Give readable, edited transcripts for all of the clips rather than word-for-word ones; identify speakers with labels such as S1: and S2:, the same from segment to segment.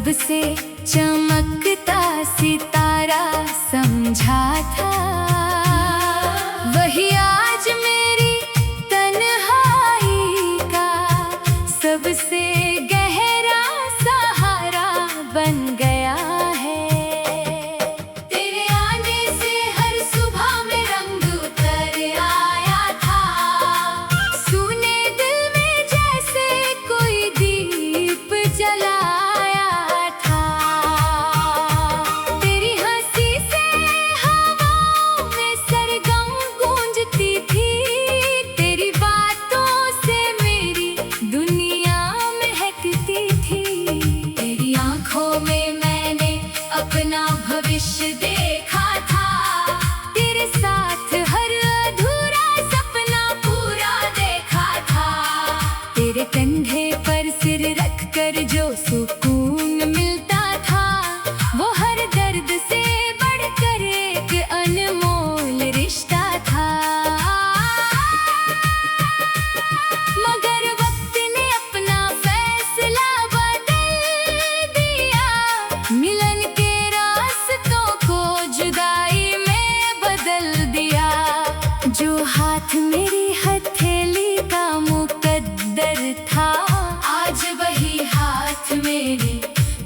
S1: सबसे चमकता सितारा समझा था, वही आज मेरी तन्हाई का सबसे गहरा सहारा बन गया है। तेरे आने से हर सुबह में रंग उतर आया था, सूने दिल में जैसे कोई दीप जलाया था। तेरी हंसी से हवाओं में सरगम गूंजती थी, तेरी बातों से मेरी दुनिया महकती थी। तेरी आंखों में मैंने अपना भविष्य देखा था, तेरे साथ हर अधूरा सपना पूरा देखा था। तेरे कंधे पर सिर रख कर जो सुकून मिलता था, वो हर दर्द से बढ़कर एक अनमोल रिश्ता था। मगर वक्त ने अपना फैसला बदल दिया, मिलन के रास्तों को जुदाई में बदल दिया। जो हाथ मेरी हथेली का मुकद्दर था, आज वही हाथ मेरी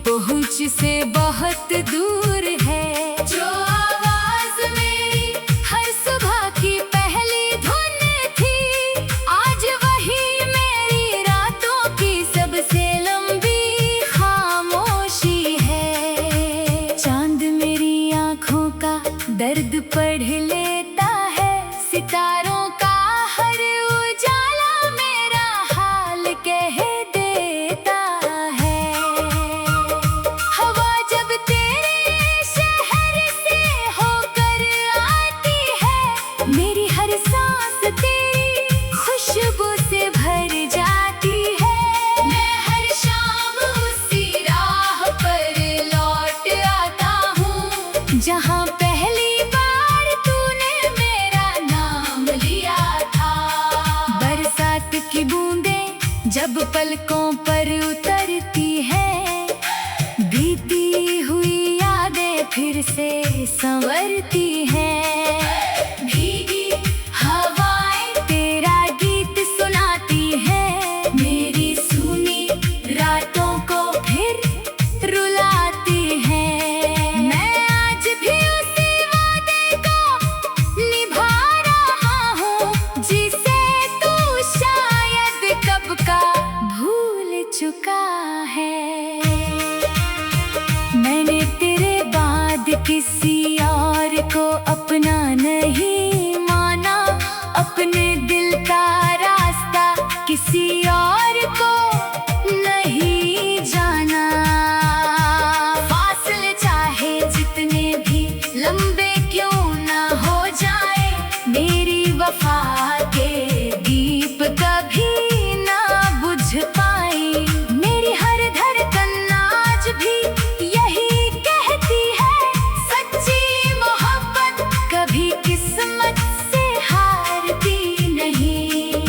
S1: पहुंच से बहुत दूर है। जो आवाज मेरी हर सुबह की पहली धुन थी, आज वही मेरी रातों की सबसे लंबी खामोशी है। चांद मेरी आंखों का दर्द पढ़ लेता है, सितारों का हर उजाला मेरा हाल कह देता है। हवा जब तेरे शहर से होकर आती है, मेरी हर सांस तेरी खुशबू से भर जाती है। मैं हर शाम उसी राह पर लौट आता हूँ, जहाँ पहली बार तूने मेरा नाम लिया था। बरसात की बूंदें जब पलकों पर उतरती है, बीती हुई यादें फिर से संवरती हैं। भीगी हवाएं तेरा गीत सुनाती हैं, मेरी सूनी रातों को फिर रुलाती हैं। मैं आज भी उसी वादे को निभा रहा हूँ, जिसे तू शायद कब का भूल चुका है। मैंने तेरे बाद किसी और को अपना नहीं माना, अपने दिल का रास्ता किसी और को नहीं जाना। फासले चाहे जितने भी लंबे क्यों ना हो जाए, मेरी वफा के दीप कभी ना बुझ पाए। मेरी हर धड़कन आज भी यही कहती है, सच्ची मोहब्बत कभी किस्मत से हारती नहीं।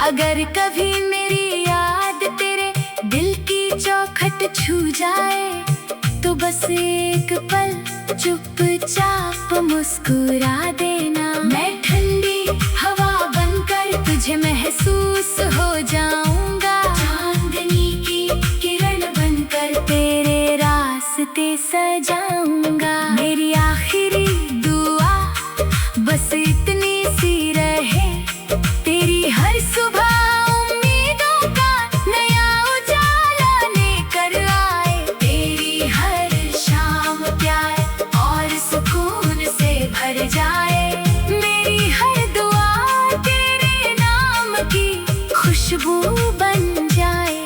S1: अगर कभी मेरी याद तेरे दिल की चौखट छू जाए, तो बस एक पल चुपचाप मुस्कुरा देना। मैं ठंडी हवा बनकर तुझे महसूस हो जाऊंगा, चांदनी की किरण बनकर तेरे रास्ते सजाऊंगा। मेरी आखिरी दुआ बस इतनी सी रहे, तेरी हर सुबह उम्मीदों का नया उजाला लेकर आए। तेरी हर शाम प्यार और सुकून से भर जाए, मेरी हर दुआ तेरे नाम की खुशबू बन जाए।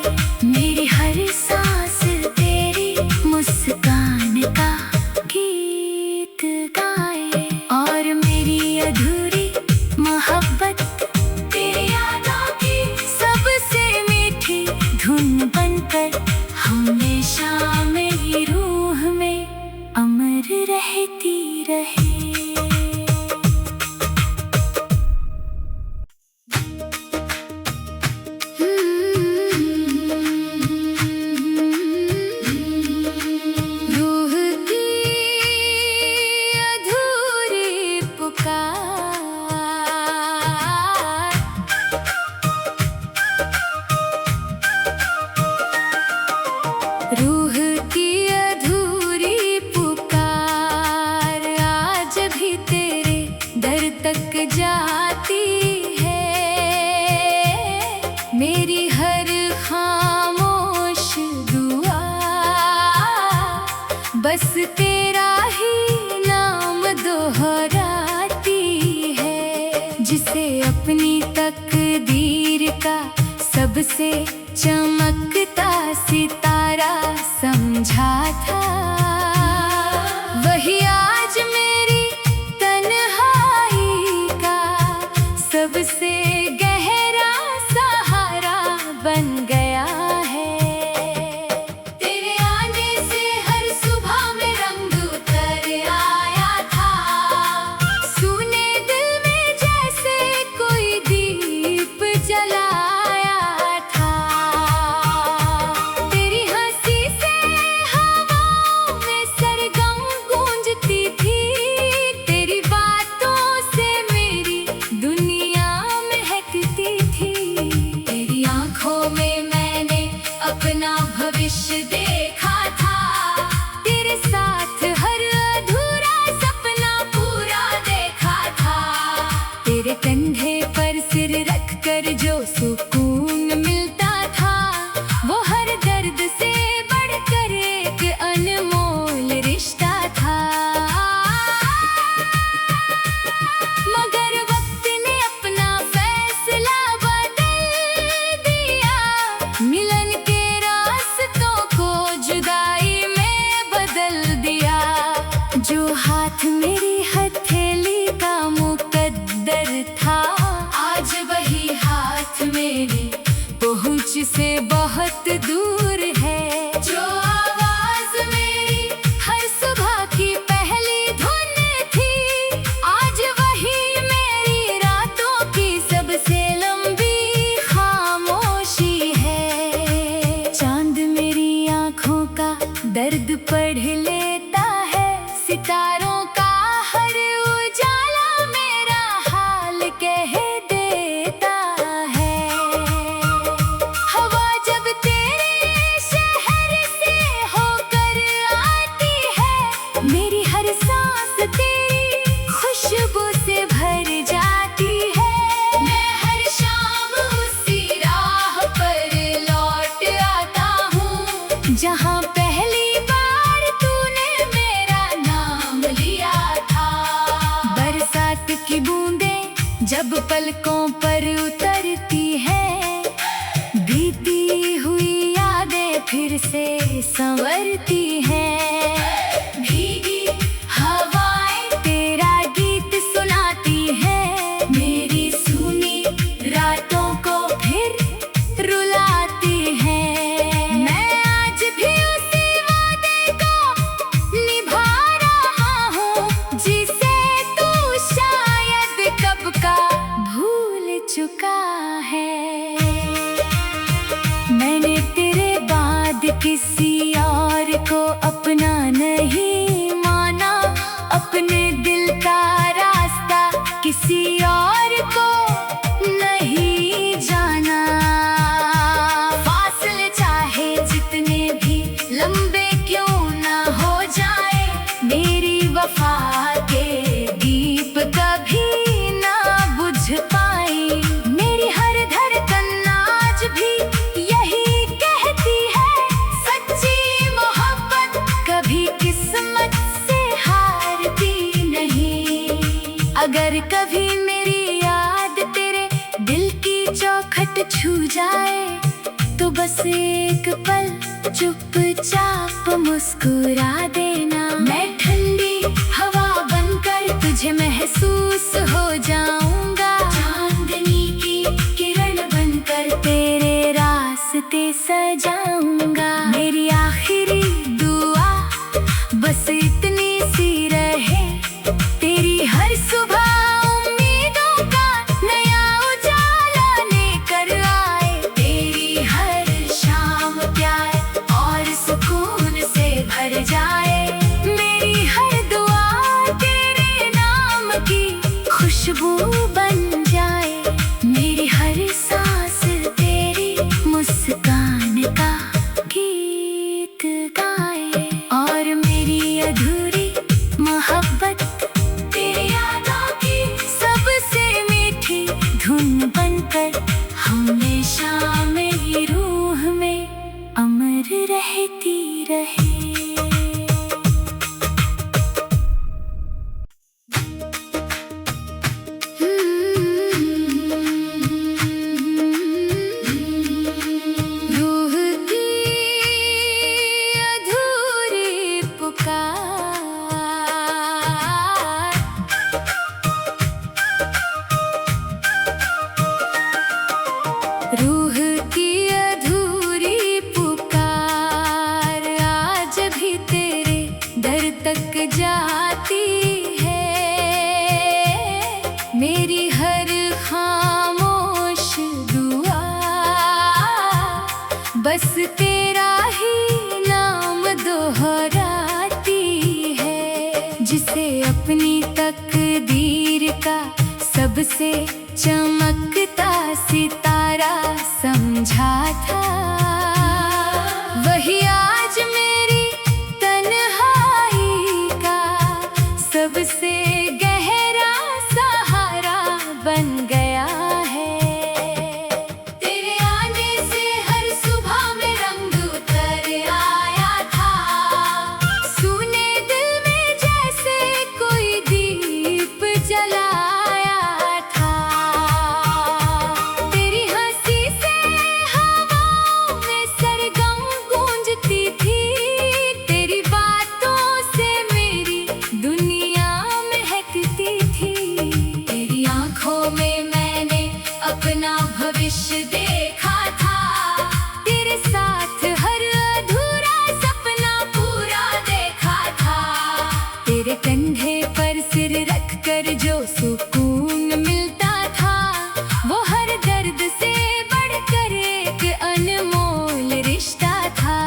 S1: मेरी हर सांस तेरी मुस्कान का गीत गाए, और मेरी अधूरी मोहब्बत तेरी यादों की सबसे मीठी धुन बनकर हमेशा मेरी रूह में अमर रहती रहे। रूह की अधूरी पुकार आज भी तेरे दर तक जाती है। मेरी हर खामोश दुआ बस तेरा ही नाम दोहराती है। जिसे अपनी तकदीर का सबसे चमकता सितारा समझा था, वही आज मेरी तन्हाई का सबसे गहरा सहारा बन गया है। तेरे आने से हर सुबह में रंग उतर आया था, सूने दिल में जैसे कोई दीप जलाया था। तेरी हंसी से हवाओं में सरगम गूंजती थी, तेरी बातों से मेरी दुनिया महकती थी। तेरी आंखों में मैंने अपना भविष्य देखा था, तेरे साथ हर अधूरा सपना पूरा देखा था। तेरे कंधे पर सिर रख कर जो सुकून मिलता था, वो हर दर्द से बढ़कर एक अनमोल रिश्ता था। मगर वक्त ने अपना फैसला बदल दिया, मिलन के रास्तों को जुदाई में बदल दिया। जो हाथ मेरी हथेली का मुकद्दर था, आज वही हाथ मेरी पहुंच से बहुत दूर है। जो आवाज मेरी हर सुबह की पहली धुन थी, आज वही मेरी रातों की सबसे लंबी खामोशी है। चांद मेरी आंखों का दर्द पढ़ लेता है, सितारों का हर उजाला मेरा हाल कह देता है। हवा जब तेरे शहर से होकर आती है, मेरी हर सांस तेरी खुशबू से भर जाती है। मैं हर शाम उसी राह पर लौट आता हूँ, जहाँ पहली बार तूने मेरा नाम लिया था। बरसात की बूंदें जब पलकों पर उतरती है, बीती हुई यादें फिर से संवरती हैं। भीगी हवाएं तेरा गीत सुनाती हैं, मेरी सूनी रातों को फिर रुलाती हैं। मैं आज भी उसी वादे को निभा रहा हूँ, जिसे तू शायद कब का भूल चुका है। मैंने तेरे बाद किसी और को अपना नहीं माना, अपने दिल का रास्ता किसी और को नहीं जाना। फासले चाहे जितने भी लंबे क्यों ना हो जाए, मेरी वफा के दीप कभी ना बुझ पाए। मेरी हर धड़कन आज भी यही कहती है, सच्ची मोहब्बत कभी किस्मत से हारती नहीं। अगर कभी मेरी याद तेरे दिल की चौखट छू जाए, तो बस एक पल चुपचाप मुस्कुरा देना। मैं ठंडी हवा बनकर तुझे महसूस हो जाऊंगा, चांदनी की किरण बनकर तेरे रास्ते सजाऊंगा। मेरी आखिरी दुआ बस इतनी सी रहे, तेरी हर सुबह उम्मीदों का नया उजाला लेकर आए। तेरी हर शाम प्यार और सुकून से भर जाए। मेरी हर दुआ तेरे नाम की खुशबू बन जाए। मेरी हर सांस तेरी मुस्कान का गीत बढ़ती रहे। रूह की अधूरी पुकार, रूह की अधूरी पुकार आज भी तेरे दर तक जाती है। मेरी हर खामोश दुआ बस तेरा ही नाम दोहराती है। जिसे अपनी तकदीर का सबसे चमकता सितारा समझा था, वही आज मेरी तन्हाई का सबसे गहरा सहारा बन गया है। तेरे आने से हर सुबह में रंग उतर आया था, सूने दिल में जैसे कोई दीप जलाया था। तेरी हंसी से हवाओं में सरगम गूंजती थी, तेरी बातों से मेरी दुनिया महकती थी। तेरी आंखों में मैंने अपना भविष्य देखा था, तेरे साथ हर अधूरा सपना पूरा देखा था। तेरे कंधे पर सिर रखकर जो सुकून मिलता था, वो हर दर्द से बढ़कर एक अनमोल रिश्ता था।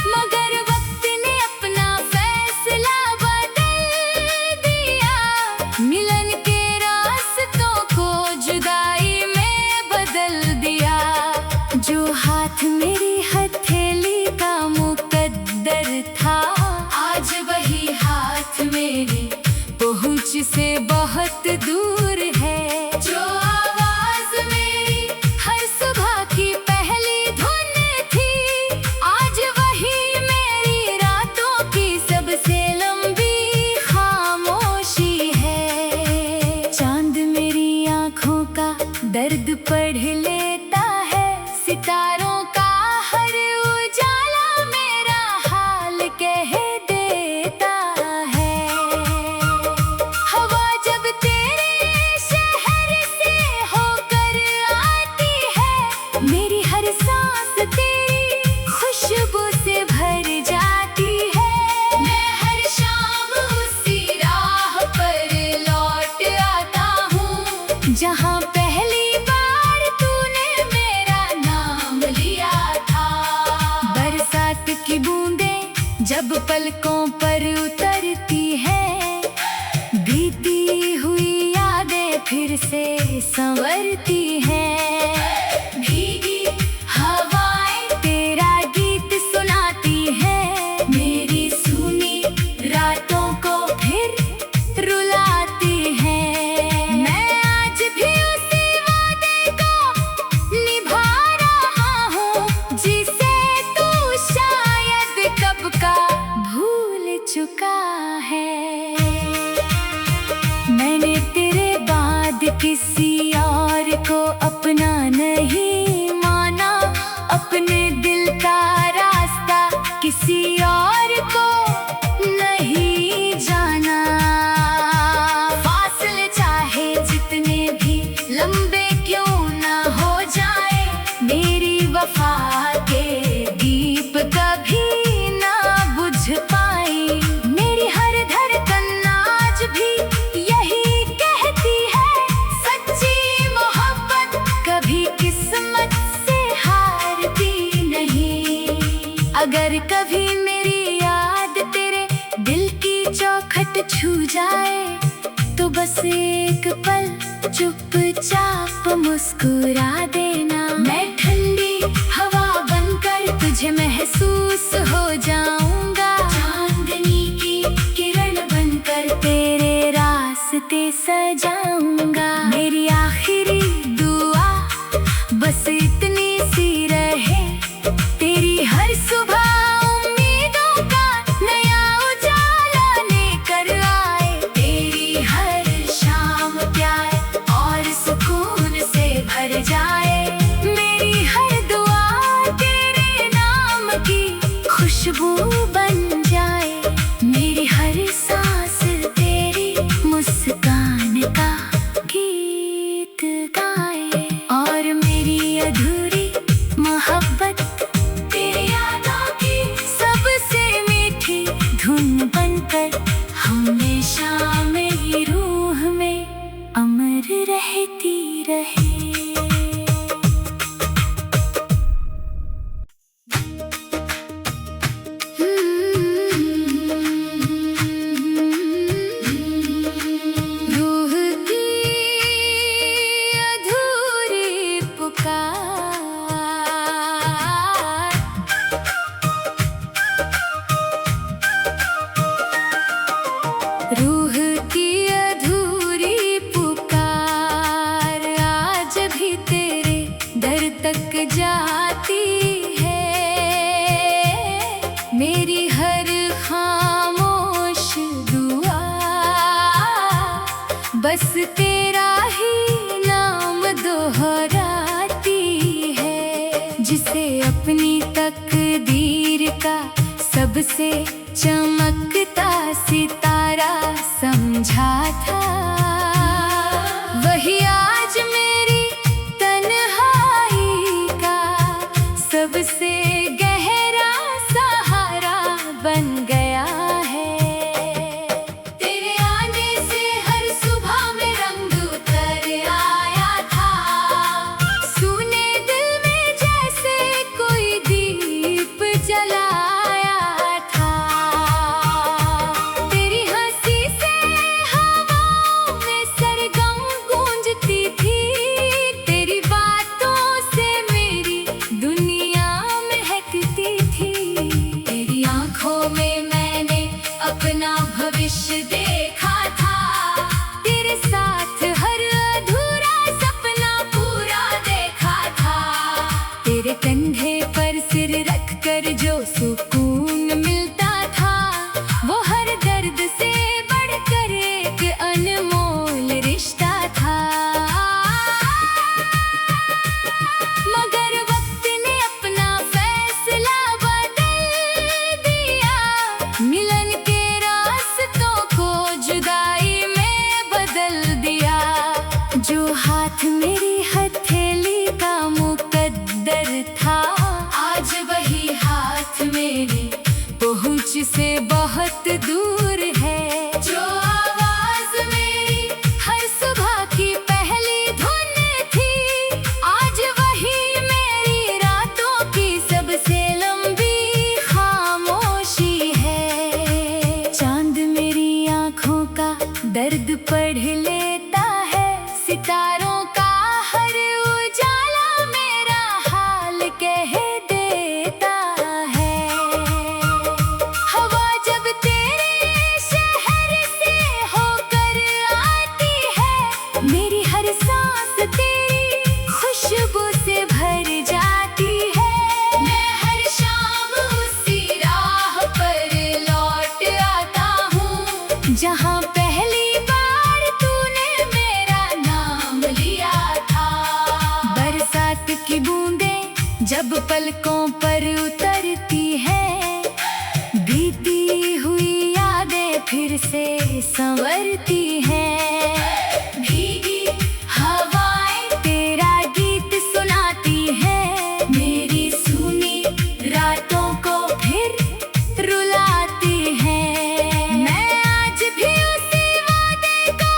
S1: मगर वक्त ने अपना फैसला बदल दिया, मिलन के रास्तों को जुदाई में बदल दिया। जो हाथ मेरी हथेली का मुकद्दर था, आज वही हाथ मेरी पहुंच से बहुत दूर है। जो आवाज मेरी हर सुबह की पहली धुन थी, आज वही मेरी रातों की सबसे लंबी खामोशी है। चांद मेरी आंखों का दर्द पढ़ लेता है, सितारों का हर उजाला मेरा हाल कह देता है। हवा जब तेरे शहर से होकर आती है, मेरी हर सांस तेरी खुशबू से भर जाती है। मैं हर शाम उसी राह पर लौट आता हूँ, जहाँ पहली बार तूने मेरा नाम लिया था। बरसात की बूंदें जब पलकों पर उतरती हैं, बीती हुई यादें फिर से संवरती हैं। भीगी हवाएं तेरा गीत सुनाती हैं, मेरी सूनी रातों को फिर रुलाती हैं। मैं आज भी उसी वादे को निभा रहा हूँ, जिसे तू शायद कब का भूल चुका है। मैंने तेरे बाद किसी और को अपना नहीं माना, अपने दिल का रास्ता किसी और को नहीं जाना। फासले चाहे जितने भी लंबे क्यों ना हो जाए, मेरी वफा के दीप कभी ना बुझ पाई। मेरी हर धड़कन आज भी यही कहती है, सच्ची मोहब्बत कभी किस्मत से हारती नहीं। अगर कभी मेरी याद तेरे दिल की चौखट छू जाए, तो बस एक पल चुपचाप मुस्कुरा देना। मैं ठंडी हवा बनकर तुझे महसूस हो जाऊंगा, चांदनी की किरण बनकर तेरे रास्ते सजाऊंगा। मेरी आखिरी दुआ बस इतनी सी रहे तक जाती है। मेरी हर खामोश दुआ बस तेरा ही नाम दोहराती है। जिसे अपनी तकदीर का सबसे चमकता सितारा समझा था, वही आज मेरी तन्हाई का सबसे गहरा सहारा बन गया है। तेरे आने से हर सुबह में रंग उतर आया था, सूने दिल में जैसे कोई दीप जलाया था। तेरी हंसी से हवाओं में सरगम गूंजती थी, तेरी बातों से मेरी दुनिया महकती थी। तेरी आंखों में मैंने अपना भविष्य देखा था, तेरे साथ हर अधूरा सपना पूरा देखा था। तेरे कंधे पर सिर रखकर जो सुकून मिलता था, वो हर दर्द से बढ़कर एक अनमोल रिश्ता था। मगर वक्त ने अपना फैसला बदल दिया, मिलन के रास्तों को जुदाई में बदल दिया। जो हाथ मेरी हथेली का मुकद्दर था, आज वही हाथ मेरी पहुंच से बहुत दूर है। जो आवाज मेरी हर सुबह की पहली धुन थी, आज वही मेरी रातों की सबसे लंबी खामोशी है। चांद मेरी आंखों का दर्द पढ़ लेता है, सितारों का हर उजाला मेरा हाल कह देता है। हवा जब तेरे शहर से होकर आती है, मेरी हर सांस तेरी खुशबू से भर जाती है। मैं हर शाम उसी राह पर लौट आता हूँ, जहाँ पहली बार तूने मेरा नाम लिया था। बरसात की बूंदें जब पलकों पर उतरती है, बीती हुई यादें फिर से संवरती हैं। भीगी हवाएं तेरा गीत सुनाती हैं, मेरी सूनी रातों को फिर रुलाती हैं। मैं आज भी उसी वादे को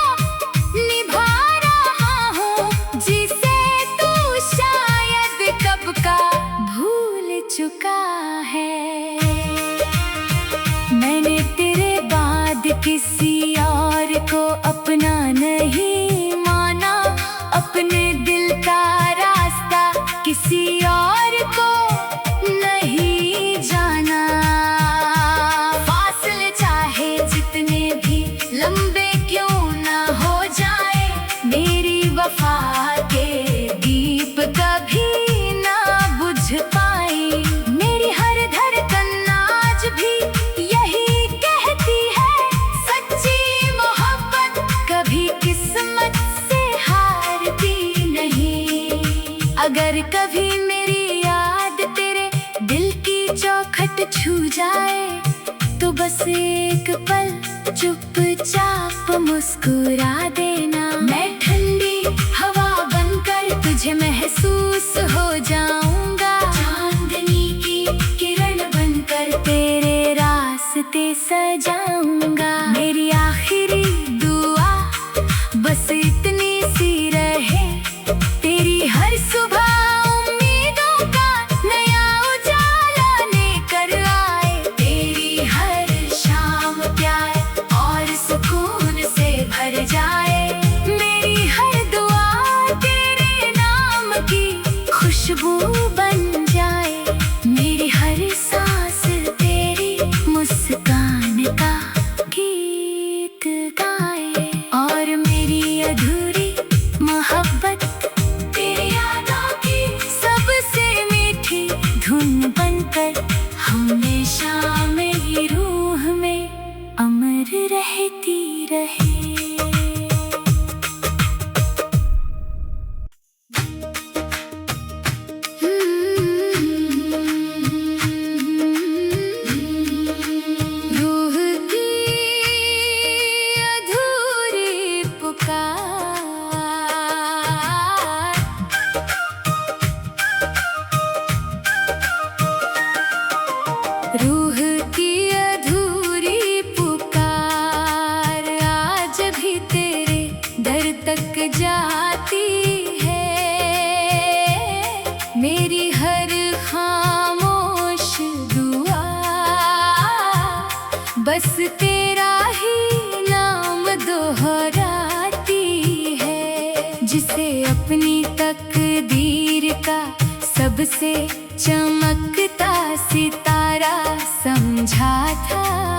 S1: निभा रहा हूँ, जिसे तू शायद कब का भूल चुका है। मैंने तेरे बाद किसी और को अपना नहीं माना, अपने दिल का रास्ता किसी और को नहीं जाना। फासले चाहे जितने भी लंबे क्यों ना हो जाए, मेरी वफा के दीप कभी ना बुझ पाई। मेरी हर धड़कन आज भी यही कहती है, सच्ची मोहब्बत कभी किस्मत से हारती नहीं। अगर कभी मेरी याद तेरे दिल की चौखट छू जाए, तो बस एक पल चुपचाप मुस्कुरा देना। मैं ठंडी हवा बनकर तुझे महसूस हो जाऊंगा, चांदनी की किरण बनकर तेरे रास्ते सजाऊंगा। मेरी आखिरी दुआ बस इतनी सी रहे, तेरी हर सुबह उम्मीदों का नया उजाला लेकर आए। तेरी हर शाम प्यार और सुकून से भर जाए। मेरी हर दुआ तेरे नाम की खुशबू बन जाए। मेरी हर सांस तेरी मुस्कान का गीत गाए, और मेरी अधूरी मोहब्बत तेरी यादों की सब रूह की अधूरी पुकार आज भी तेरे दर तक जाती है। मेरी हर खामोश दुआ बस तेरा ही नाम दोहराती है। जिसे अपनी तकदीर का सबसे चमकता सितारा समझा था।